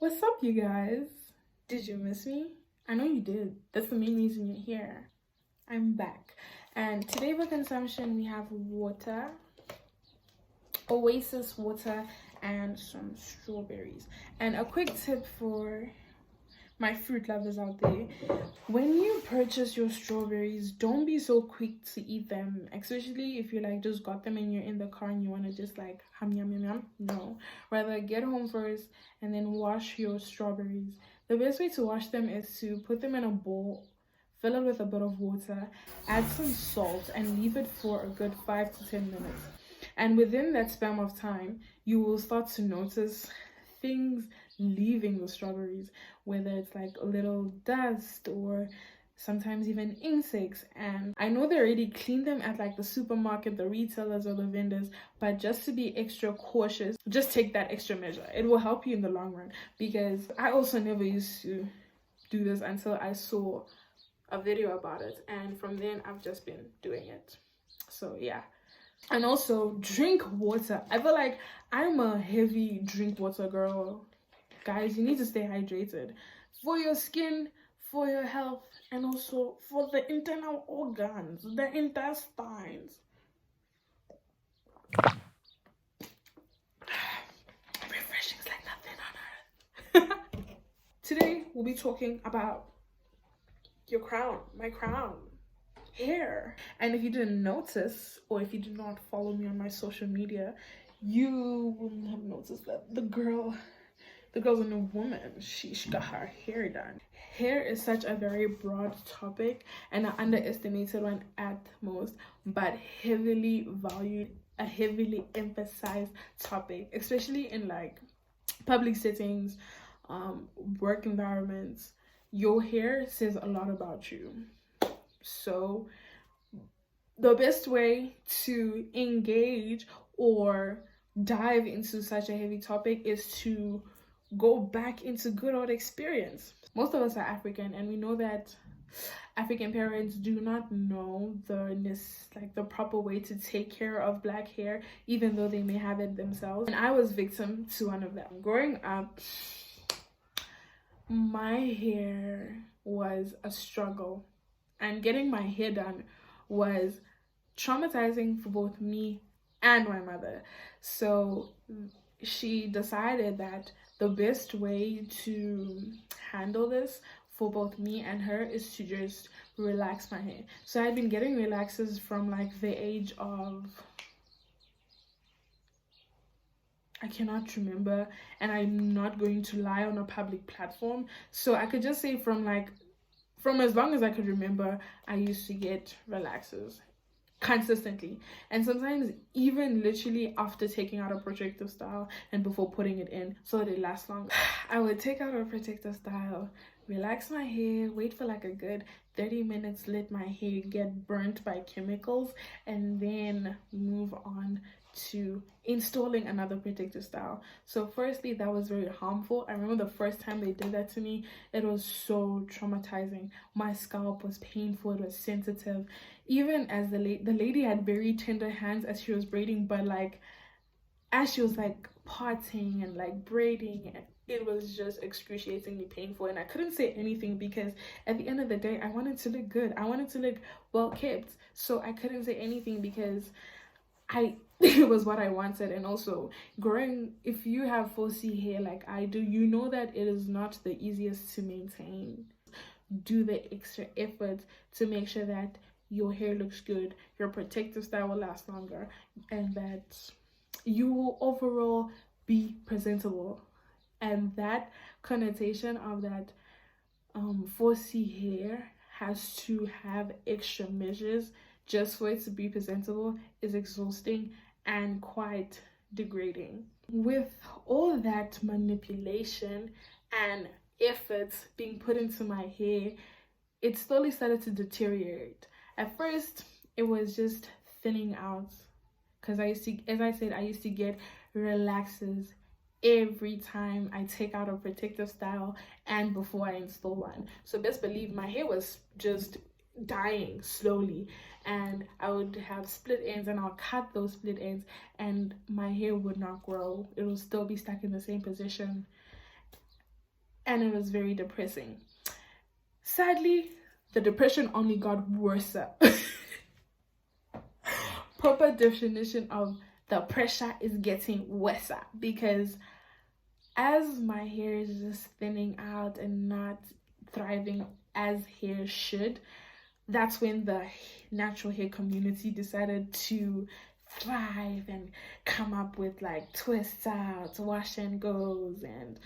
What's up, you guys? Did you miss me? I know you did. That's the main reason you're here. I'm back. And today for consumption, we have water, Oasis water, and some strawberries. And a quick tip for my fruit lovers out there: when you purchase your strawberries, don't be so quick to eat them, especially if you like just got them and you're in the car and you want to just like hum yum yum yum. No, rather get home first and then wash your strawberries. The best way to wash them is to put them in a bowl, fill it with a bit of water, add some salt, and leave it for a good 5 to 10 minutes. And within that span of time, you will start to notice things leaving the strawberries, whether it's like a little dust or sometimes even insects. And I know they already clean them at like the supermarket, the retailers or the vendors, but just to be extra cautious, just take that extra measure. It will help you in the long run, because I also never used to do this until I saw a video about it, and from then I've just been doing it. So yeah. And also drink water. I feel like I'm a heavy drink water girl. Guys, you need to stay hydrated for your skin, for your health, and also for the internal organs, the intestines. Refreshing is like nothing on earth. Today we'll be talking about your crown, my crown, hair. And if you didn't notice, or if you did not follow me on my social media, you wouldn't have noticed that the girl's a new woman. She got her hair done. Hair is such a very broad topic and an underestimated one at most, but heavily valued, a heavily emphasized topic, especially in like public settings, work environments. Your hair says a lot about you. So the best way to engage or dive into such a heavy topic is to go back into good old experience. Most of us are African, and we know that African parents do not know the proper way to take care of black hair, even though they may have it themselves. And I was victim to one of them. Growing up, my hair was a struggle, and getting my hair done was traumatizing for both me and my mother. So she decided that the best way to handle this for both me and her is to just relax my hair. So I've been getting relaxers from like the age of, I cannot remember, and I'm not going to lie on a public platform. So I could just say from as long as I could remember, I used to get relaxers consistently, and sometimes even literally after taking out a protective style and before putting it in so that it lasts longer. I would take out a protective style, relax my hair, wait for like a good 30 minutes, let my hair get burnt by chemicals, and then move on to installing another protective style. So firstly, that was very harmful. I remember the first time they did that to me, it was so traumatizing. My scalp was painful, it was sensitive. Even as the lady had very tender hands as she was braiding, but like as she was like parting and like braiding, it was just excruciatingly painful. And I couldn't say anything because at the end of the day, I wanted to look good, I wanted to look well kept. So I couldn't say anything because it was what I wanted. And also if you have 4C hair like I do, you know that it is not the easiest to maintain. Do the extra effort to make sure that your hair looks good, your protective style will last longer, and that you will overall be presentable. And that connotation of that 4C hair has to have extra measures just for it to be presentable is exhausting and quite degrading. With all that manipulation and effort being put into my hair, it slowly started to deteriorate. At first, it was just thinning out because I used to get relaxers every time I take out a protective style and before I install one. So best believe my hair was just dying slowly, and I would have split ends and I'll cut those split ends and my hair would not grow. It will still be stuck in the same position. and it was very depressing. Sadly, the depression only got worse. Proper definition of the pressure is getting worse, because as my hair is just thinning out and not thriving as hair should, that's when the natural hair community decided to thrive and come up with like twist outs, wash and goes, and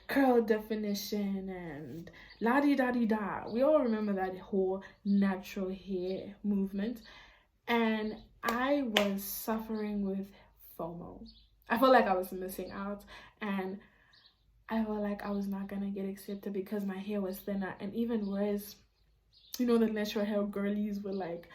curl definition, and la di da di da. We all remember that whole natural hair movement, and I was suffering with FOMO. I felt like I was missing out, and I felt like I was not gonna get accepted because my hair was thinner. And even worse, you know, the natural hair girlies would like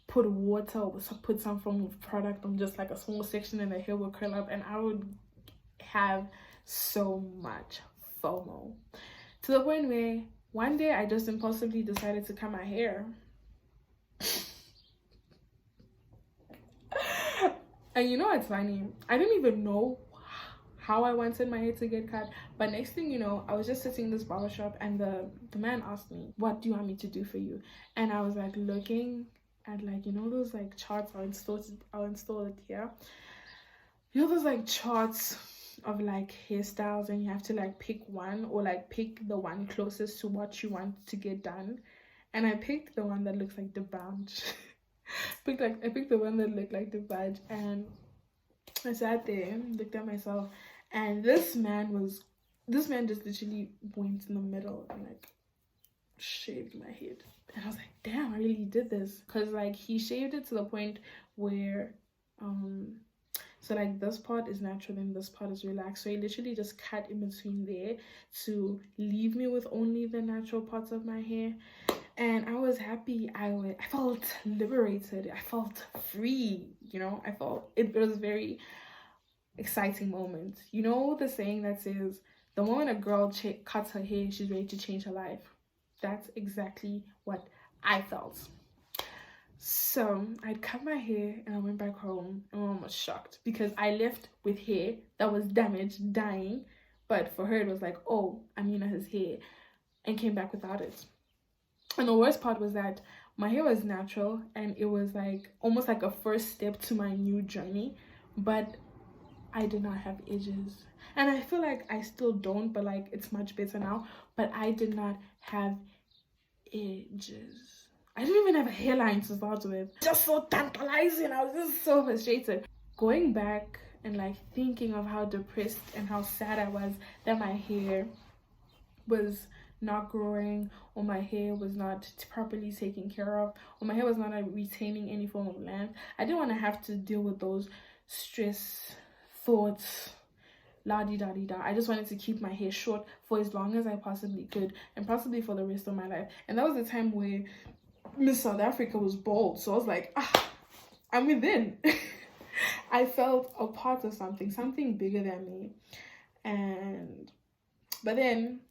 put water or put some form of product on just like a small section, and the hair would curl up, and I would have so much FOMO, to the point where one day I just impulsively decided to cut my hair. And you know what's funny? I didn't even know how I wanted my hair to get cut, but next thing you know, I was just sitting in this barber shop, and the man asked me, what do you want me to do for you? And I was like looking at, like, you know, those like charts. I'll install it here. You know those like charts of like hairstyles, and you have to like pick one, or like pick the one closest to what you want to get done. And I picked the one that looks like the bunch. I picked the one that looked like the badge, and I sat there, looked at myself, and this man just literally went in the middle and like shaved my head. And I was like, damn, I really did this. Because like he shaved it to the point where so like this part is natural and this part is relaxed. So he literally just cut in between there to leave me with only the natural parts of my hair. And I was happy. I felt liberated. I felt free, you know. I felt it was a very exciting moment. You know the saying that says, the moment a girl cuts her hair, she's ready to change her life. That's exactly what I felt. So I cut my hair and I went back home, and my mom was shocked because I left with hair that was damaged, dying. But for her, it was like, oh, Amina has hair, and came back without it. And the worst part was that my hair was natural, and it was like almost like a first step to my new journey, but I did not have edges. And I feel like I still don't, but like it's much better now. But I did not have edges. I didn't even have a hairline to start with. Just so tantalizing. I was just so frustrated. Going back and like thinking of how depressed and how sad I was that my hair was not growing, or my hair was not properly taken care of, or my hair was not retaining any form of length. I didn't want to have to deal with those stress thoughts, la di da di da. I just wanted to keep my hair short for as long as I possibly could, and possibly for the rest of my life. And that was the time where Miss South Africa was bald, so I was like, I'm within. I felt a part of something bigger than me. But then,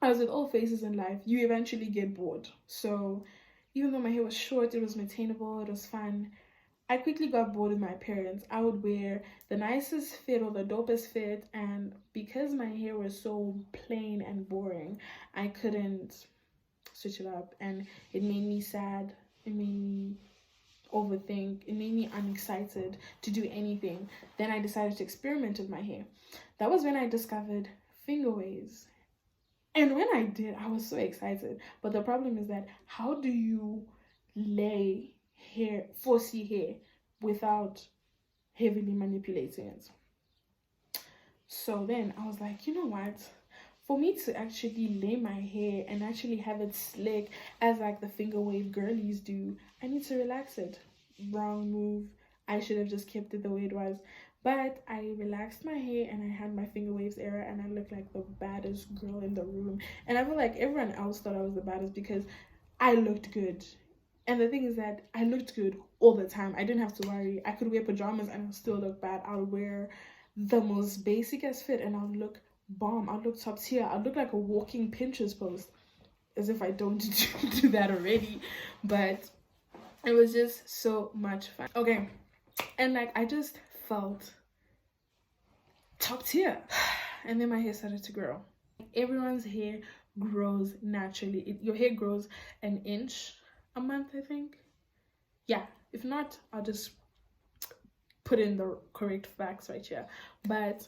as with all phases in life, you eventually get bored. So even though my hair was short, it was maintainable, it was fun, I quickly got bored with my appearance. I would wear the nicest fit or the dopest fit, and because my hair was so plain and boring, I couldn't switch it up, and it made me sad. It made me overthink. It made me unexcited to do anything. Then I decided to experiment with my hair. That was when I discovered finger waves. And when I did, I was so excited. But the problem is that how do you lay hair, 4C hair, without heavily manipulating it? So then I was like, you know what? For me to actually lay my hair and actually have it slick as like the finger wave girlies do, I need to relax it. Wrong move. I should have just kept it the way it was. But I relaxed my hair and I had my finger waves era, and I looked like the baddest girl in the room. And I feel like everyone else thought I was the baddest because I looked good. And the thing is that I looked good all the time. I didn't have to worry. I could wear pajamas and I'll still look bad. I'll wear the most basicest fit and I'll look bomb. I'll look top tier. I'll look like a walking Pinterest post, as if I don't do that already. But it was just so much fun. Okay, and like I just felt top tier. And then my hair started to grow. Everyone's hair grows naturally. Your hair grows an inch a month, I think. Yeah, if not, I'll just put in the correct facts right here. But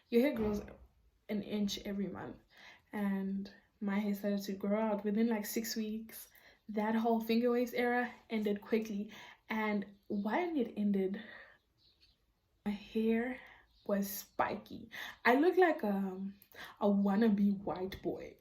your hair grows an inch every month, and my hair started to grow out within like 6 weeks. That whole finger waves era ended quickly, and when it ended, my hair was spiky. I look like a wannabe white boy.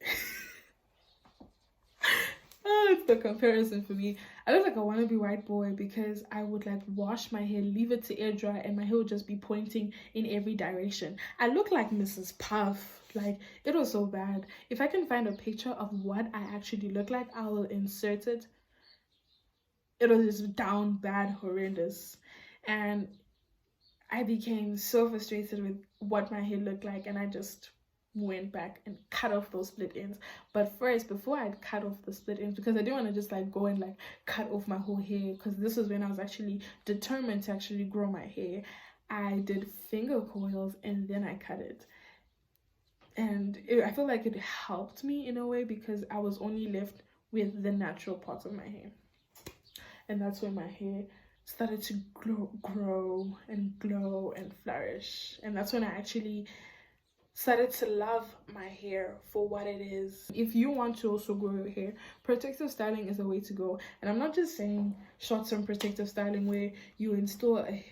Oh, it's the comparison for me. I look like a wannabe white boy because I would like wash my hair, leave it to air dry, and my hair would just be pointing in every direction. I look like Mrs. Puff. Like, it was so bad. If I can find a picture of what I actually look like, I will insert it. It was just down bad, horrendous. And I became so frustrated with what my hair looked like, and I just went back and cut off those split ends. But first, before I'd cut off the split ends, because I didn't want to just like go and like cut off my whole hair, because this was when I was actually determined to actually grow my hair, I did finger coils and then I cut it. And I feel like it helped me in a way because I was only left with the natural parts of my hair. And that's when my hair started to grow and glow and flourish. And that's when I actually started to love my hair for what it is. If you want to also grow your hair, protective styling is the way to go. And I'm not just saying short-term protective styling where you install a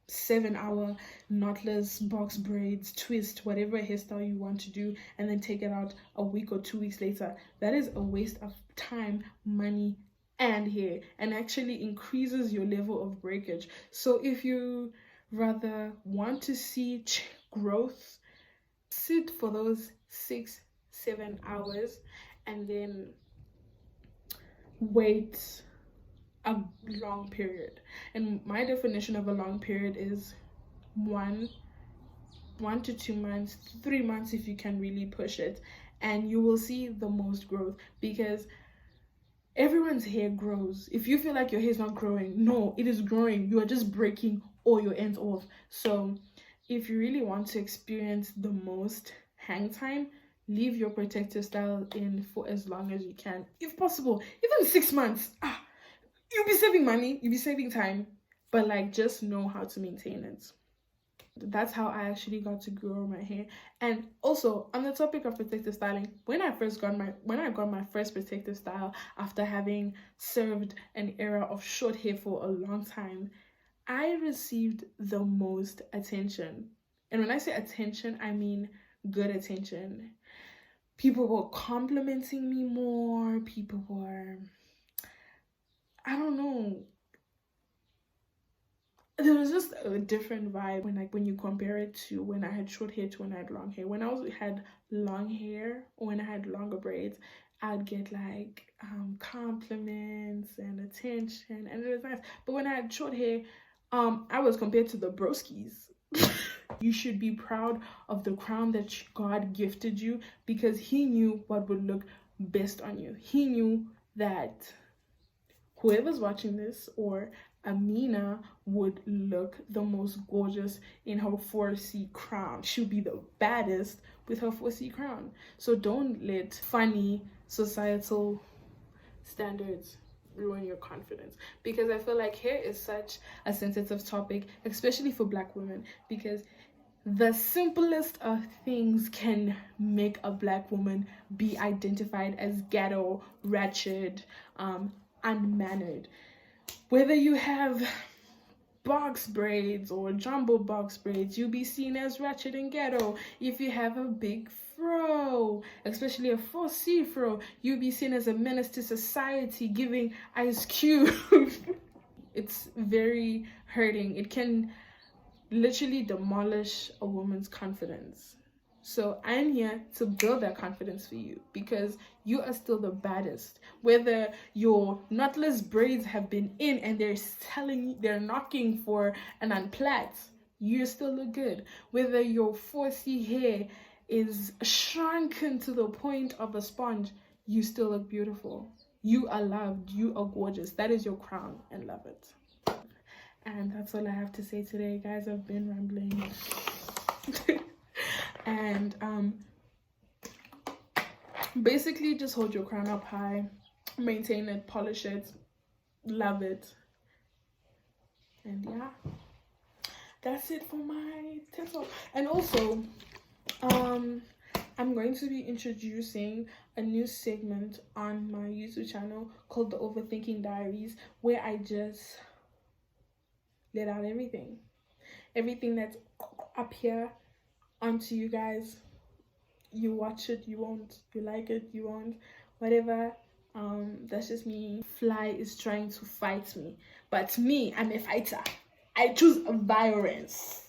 7-hour knotless box braids, twist, whatever hairstyle you want to do, and then take it out a week or 2 weeks later. That is a waste of time, money, and hair, and actually increases your level of breakage. So if you rather want to see growth, sit for those 6-7 hours and then wait a long period. And my definition of a long period is 1 to 2 months, 3 months if you can really push it, and you will see the most growth, because everyone's hair grows. If you feel like your hair is not growing, no, it is growing. You are just breaking all your ends off. So if you really want to experience the most hang time, leave your protective style in for as long as you can. If possible, even 6 months. You'll be saving money, you'll be saving time, but like just know how to maintain it. That's how I actually got to grow my hair. And also on the topic of protective styling, when I got my first protective style after having served an era of short hair for a long time, I received the most attention. And when I say attention, I mean good attention. People were complimenting me more. People were, I don't know, there was just a different vibe when you compare it to when I had short hair to when I had long hair. When I had long hair, or when I had longer braids, I'd get like compliments and attention, and it was nice. But when I had short hair, I was compared to the broskies. You should be proud of the crown that God gifted you, because he knew what would look best on you. He knew that whoever's watching this, or Amina, would look the most gorgeous in her 4C crown. She'll be the baddest with her 4C crown. So don't let funny societal standards ruin your confidence, because I feel like hair is such a sensitive topic, especially for Black women, because the simplest of things can make a Black woman be identified as ghetto, ratchet, unmannered. Whether you have box braids or jumbo box braids, you'll be seen as ratchet and ghetto. If you have a big fro, especially a 4C fro, you'll be seen as a menace to society, giving Ice Cube. It's very hurting. It can literally demolish a woman's confidence. So I'm here to build that confidence for you, because you are still the baddest. Whether your knotless braids have been in and they're knocking for an unplait, you still look good. Whether your 4C hair is shrunken to the point of a sponge, you still look beautiful. You are loved. You are gorgeous. That is your crown, and love it. And that's all I have to say today, guys. I've been rambling. And basically just hold your crown up high, maintain it, polish it, love it, and yeah, that's it for my TED Talk. And also, I'm going to be introducing a new segment on my YouTube channel called the Overthinking Diaries, where I just let out everything that's up here onto you guys. You watch it, you won't. You like it, you won't. Whatever. That's just me. Fly is trying to fight me, but me, I'm a fighter. I choose violence.